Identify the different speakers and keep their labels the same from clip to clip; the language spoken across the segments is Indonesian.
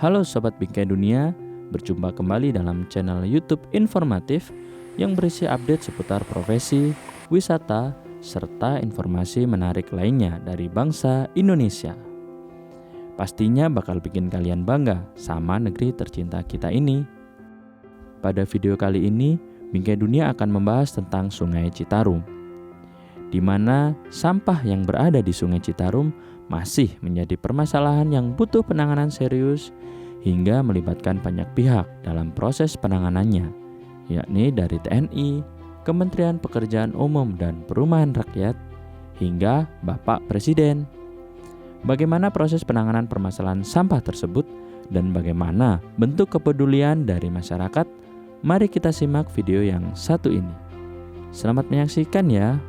Speaker 1: Halo Sobat Bingkai Dunia, berjumpa kembali dalam channel YouTube informatif yang berisi update seputar profesi, wisata, serta informasi menarik lainnya dari bangsa Indonesia. Pastinya bakal bikin kalian bangga sama negeri tercinta kita ini. Pada video kali ini, Bingkai Dunia akan membahas tentang Sungai Citarum, di mana sampah yang berada di Sungai Citarum masih menjadi permasalahan yang butuh penanganan serius hingga melibatkan banyak pihak dalam proses penanganannya, yakni dari TNI, Kementerian Pekerjaan Umum dan Perumahan Rakyat, hingga Bapak Presiden. Bagaimana proses penanganan permasalahan sampah tersebut dan bagaimana bentuk kepedulian dari masyarakat? Mari kita simak video yang satu ini. Selamat menyaksikan ya.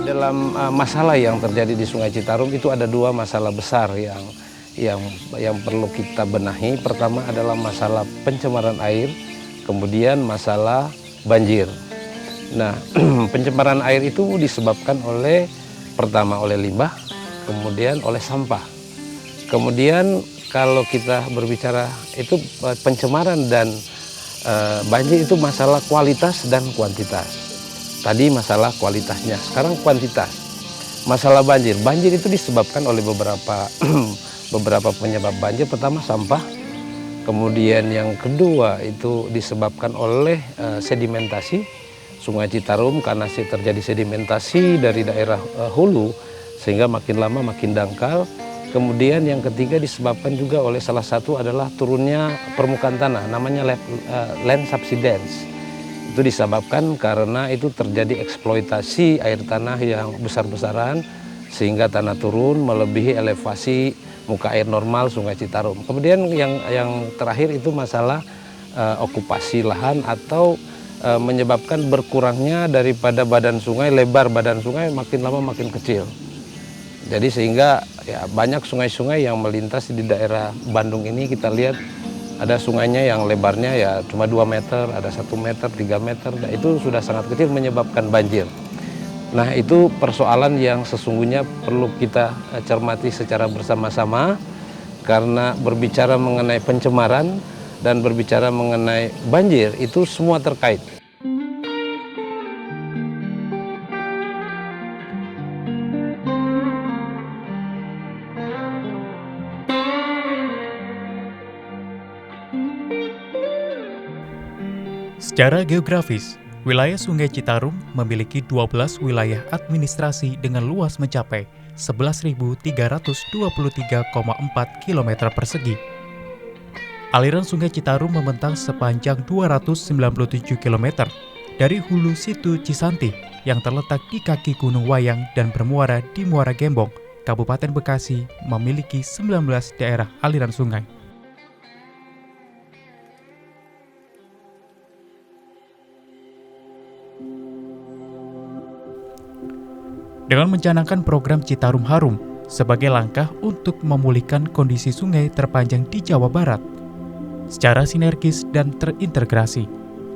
Speaker 2: Dalam masalah yang terjadi di Sungai Citarum itu ada dua masalah besar yang perlu kita benahi. Pertama adalah masalah pencemaran air, kemudian masalah banjir. Nah, pencemaran air itu disebabkan pertama oleh limbah, kemudian oleh sampah. Kemudian kalau kita berbicara itu pencemaran dan banjir itu masalah kualitas dan kuantitas. Tadi masalah kualitasnya, sekarang kuantitas. Masalah banjir. Banjir itu disebabkan oleh beberapa penyebab banjir. Pertama sampah, kemudian yang kedua itu disebabkan oleh sedimentasi Sungai Citarum karena terjadi sedimentasi dari daerah hulu sehingga makin lama makin dangkal. Kemudian yang ketiga disebabkan juga oleh salah satu adalah turunnya permukaan tanah, namanya land subsidence. Itu disebabkan karena itu terjadi eksploitasi air tanah yang besar-besaran sehingga tanah turun melebihi elevasi muka air normal Sungai Citarum. Kemudian yang terakhir itu masalah okupasi lahan atau menyebabkan berkurangnya daripada badan sungai, lebar badan sungai makin lama makin kecil. Jadi sehingga ya banyak sungai-sungai yang melintas di daerah Bandung ini kita lihat ada sungainya yang lebarnya ya cuma 2 meter, ada 1 meter, 3 meter, nah itu sudah sangat kecil menyebabkan banjir. Nah itu persoalan yang sesungguhnya perlu kita cermati secara bersama-sama karena berbicara mengenai pencemaran dan berbicara mengenai banjir itu semua terkait.
Speaker 3: Secara geografis, wilayah Sungai Citarum memiliki 12 wilayah administrasi dengan luas mencapai 11.323,4 km persegi. Aliran Sungai Citarum membentang sepanjang 297 km dari hulu situ Cisanti yang terletak di kaki Gunung Wayang dan bermuara di Muara Gembong, Kabupaten Bekasi, memiliki 19 daerah aliran sungai. Dengan mencanangkan program Citarum Harum sebagai langkah untuk memulihkan kondisi sungai terpanjang di Jawa Barat, secara sinergis dan terintegrasi,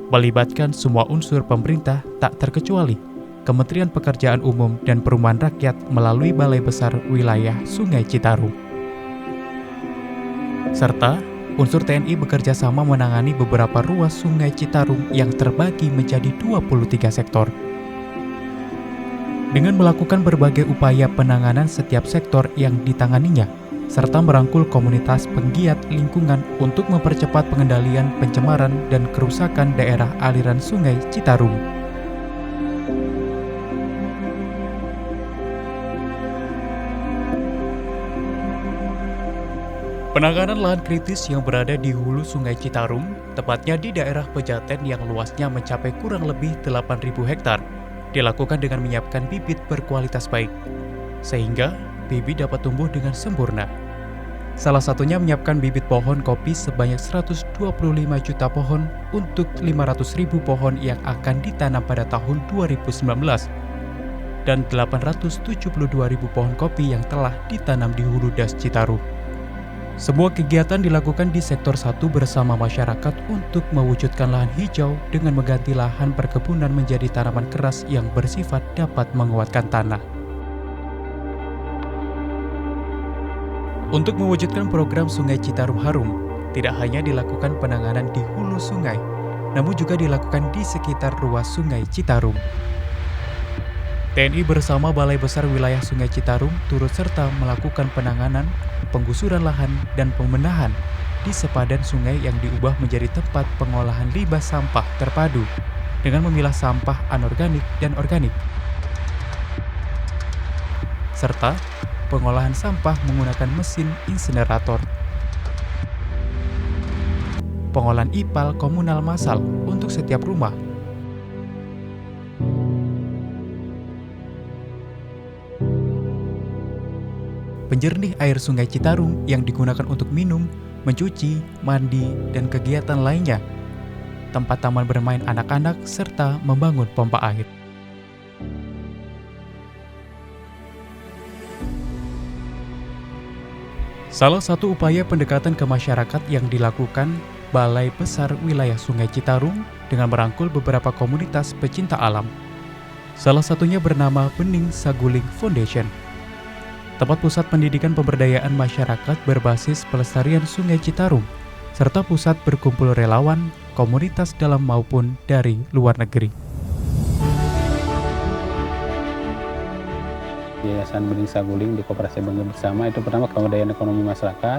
Speaker 3: melibatkan semua unsur pemerintah tak terkecuali Kementerian Pekerjaan Umum dan Perumahan Rakyat melalui Balai Besar Wilayah Sungai Citarum. Serta unsur TNI bekerja sama menangani beberapa ruas Sungai Citarum yang terbagi menjadi 23 sektor. Dengan melakukan berbagai upaya penanganan setiap sektor yang ditanganinya, serta merangkul komunitas penggiat lingkungan untuk mempercepat pengendalian pencemaran dan kerusakan daerah aliran Sungai Citarum. Penanganan lahan kritis yang berada di hulu Sungai Citarum, tepatnya di daerah Pejaten yang luasnya mencapai kurang lebih 8.000 hektar, dilakukan dengan menyiapkan bibit berkualitas baik, sehingga bibit dapat tumbuh dengan sempurna. Salah satunya menyiapkan bibit pohon kopi sebanyak 125 juta pohon untuk 500.000 pohon yang akan ditanam pada tahun 2019, dan 872.000 pohon kopi yang telah ditanam di hulu Das Citarum. Semua kegiatan dilakukan di sektor 1 bersama masyarakat untuk mewujudkan lahan hijau dengan mengganti lahan perkebunan menjadi tanaman keras yang bersifat dapat menguatkan tanah. Untuk mewujudkan program Sungai Citarum harum, tidak hanya dilakukan penanganan di hulu sungai, namun juga dilakukan di sekitar ruas Sungai Citarum. TNI bersama Balai Besar Wilayah Sungai Citarum turut serta melakukan penanganan, penggusuran lahan, dan pembenahan di sepadan sungai yang diubah menjadi tempat pengolahan limbah sampah terpadu dengan memilah sampah anorganik dan organik, serta pengolahan sampah menggunakan mesin insinerator. Pengolahan IPAL komunal massal untuk setiap rumah. Penjernih air Sungai Citarum yang digunakan untuk minum, mencuci, mandi, dan kegiatan lainnya. Tempat taman bermain anak-anak serta membangun pompa air. Salah satu upaya pendekatan ke masyarakat yang dilakukan Balai Besar Wilayah Sungai Citarum dengan merangkul beberapa komunitas pecinta alam. Salah satunya bernama Bening Saguling Foundation. Tempat pusat pendidikan pemberdayaan masyarakat berbasis pelestarian Sungai Citarum, serta pusat berkumpul relawan, komunitas dalam maupun dari luar negeri.
Speaker 4: Yayasan Bening Saguling di Koperasi Bangga Bersama itu pertama pemberdayaan ekonomi masyarakat,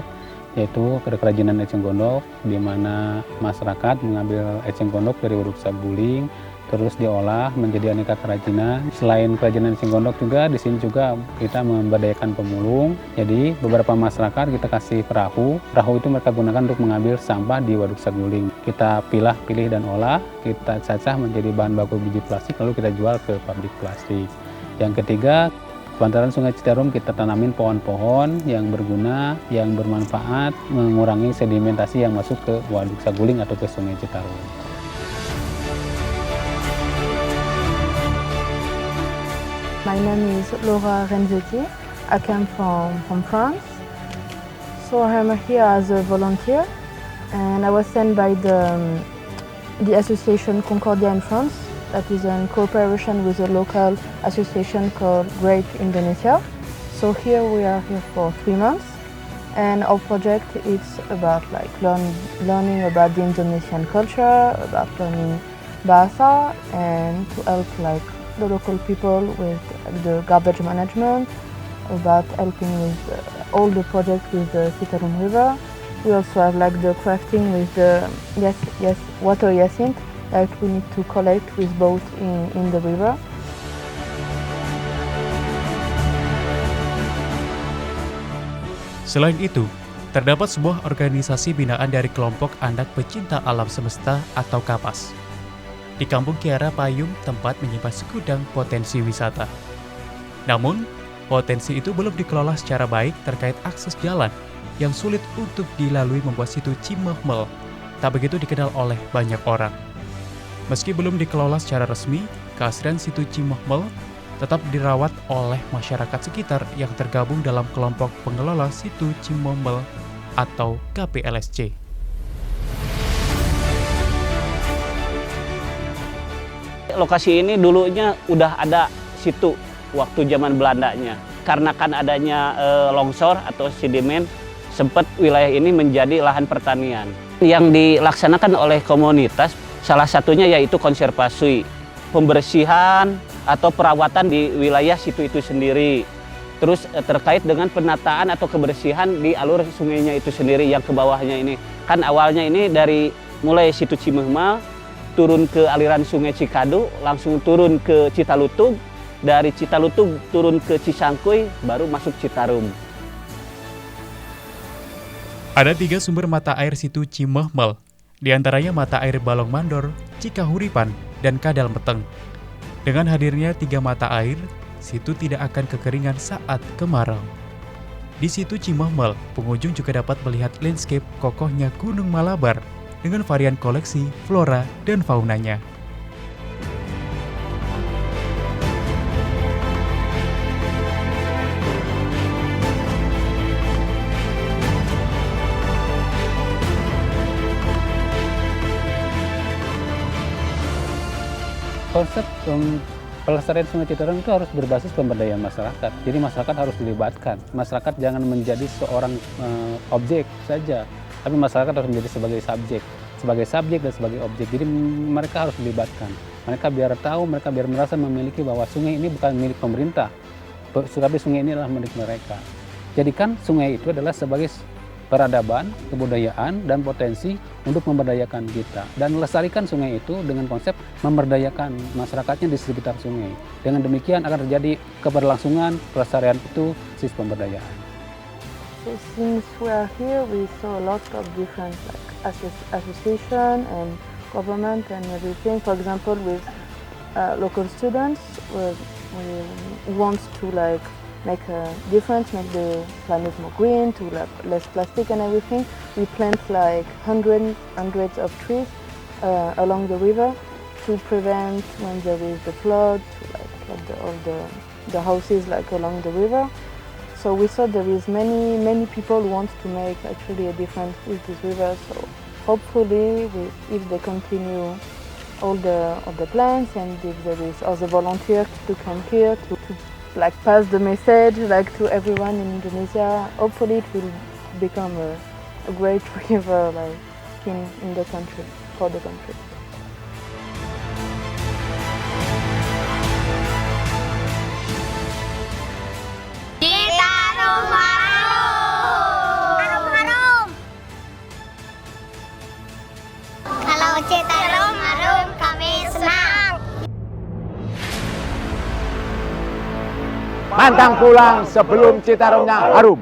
Speaker 4: yaitu kerajinan eceng gondok, di mana masyarakat mengambil eceng gondok dari Waduk Saguling, terus diolah menjadi aneka kerajinan. Selain kerajinan eceng gondok juga, di sini juga kita memberdayakan pemulung. Jadi beberapa masyarakat kita kasih perahu itu mereka gunakan untuk mengambil sampah di Waduk Saguling. Kita pilih dan olah, kita cacah menjadi bahan baku biji plastik, lalu kita jual ke pabrik plastik. Yang ketiga, bantaran Sungai Citarum kita tanamin pohon-pohon yang berguna, yang bermanfaat, mengurangi sedimentasi yang masuk ke Waduk Saguling atau ke Sungai Citarum.
Speaker 5: My name is Laura Renzetti. I come from France. So I'm here as a volunteer, and I was sent by the association Concordia in France, that is in cooperation with a local association called Great Indonesia. So here we are here for 3 months, and our project is about like learning about the Indonesian culture, about learning bahasa, and to help like the local people with the garbage management, about helping with all the projects with the Citarum River. We also have like the crafting with the water hyacinth that we need to collect with boat in the river.
Speaker 3: Selain itu, terdapat sebuah organisasi binaan dari kelompok anak pecinta alam semesta atau KAPAS di Kampung Kiara Payung, tempat menyimpan segudang potensi wisata. Namun, potensi itu belum dikelola secara baik terkait akses jalan yang sulit untuk dilalui membuat situ Cimehmel tak begitu dikenal oleh banyak orang. Meski belum dikelola secara resmi, keasrian situ Cimehmel tetap dirawat oleh masyarakat sekitar yang tergabung dalam kelompok pengelola situ Cimehmel atau KPLSC.
Speaker 6: Lokasi ini dulunya udah ada situ waktu zaman Belandanya. Karena kan adanya longsor atau sedimen, sempat wilayah ini menjadi lahan pertanian. Yang dilaksanakan oleh komunitas, salah satunya yaitu konservasi, pembersihan atau perawatan di wilayah situ itu sendiri. Terus terkait dengan penataan atau kebersihan di alur sungainya itu sendiri yang ke bawahnya ini. Kan awalnya ini dari mulai situ Cimehmel, turun ke aliran Sungai Cikadu, langsung turun ke Citalutug, dari Citalutug turun ke Cisangkuy, baru masuk Citarum.
Speaker 3: Ada 3 sumber mata air situ Cimehmel, di antaranya mata air Balong Mandor, Cikahuripan, dan Kadal Meteng. Dengan hadirnya 3 mata air, situ tidak akan kekeringan saat kemarau. Di situ Cimehmel, pengunjung juga dapat melihat landscape kokohnya Gunung Malabar dengan varian koleksi flora dan faunanya.
Speaker 4: Konsep pelestarian Sungai Citarum itu harus berbasis pemberdayaan masyarakat. Jadi masyarakat harus dilibatkan. Masyarakat jangan menjadi seorang objek saja, tapi masyarakat harus menjadi sebagai subjek dan sebagai objek. Jadi mereka harus dilibatkan. Mereka biar tahu, mereka biar merasa memiliki bahwa sungai ini bukan milik pemerintah, tapi sungai ini adalah milik mereka. Jadikan sungai itu adalah sebagai peradaban, kebudayaan, dan potensi untuk memberdayakan kita. Dan lestarikan sungai itu dengan konsep memberdayakan masyarakatnya di sekitar sungai. Dengan demikian akan terjadi keberlangsungan pelestarian itu sistem pemberdayaan.
Speaker 5: So since we are here, we saw a lot of different association and government and everything. For example, with local students, we want to make a difference, make the planet more green, to less plastic and everything. We plant hundreds of trees along the river to prevent when there is the flood, to all the houses along the river. So we saw there is many people who want to make actually a difference with this river. So hopefully, if they continue all the plans, and if there is other volunteers to come here to pass the message to everyone in Indonesia, hopefully it will become a great river in the country, for the country.
Speaker 7: Citarum harum! Harum harum! Kalau Citarum harum, kami senang.
Speaker 8: Pantang pulang sebelum Citarumnya harum.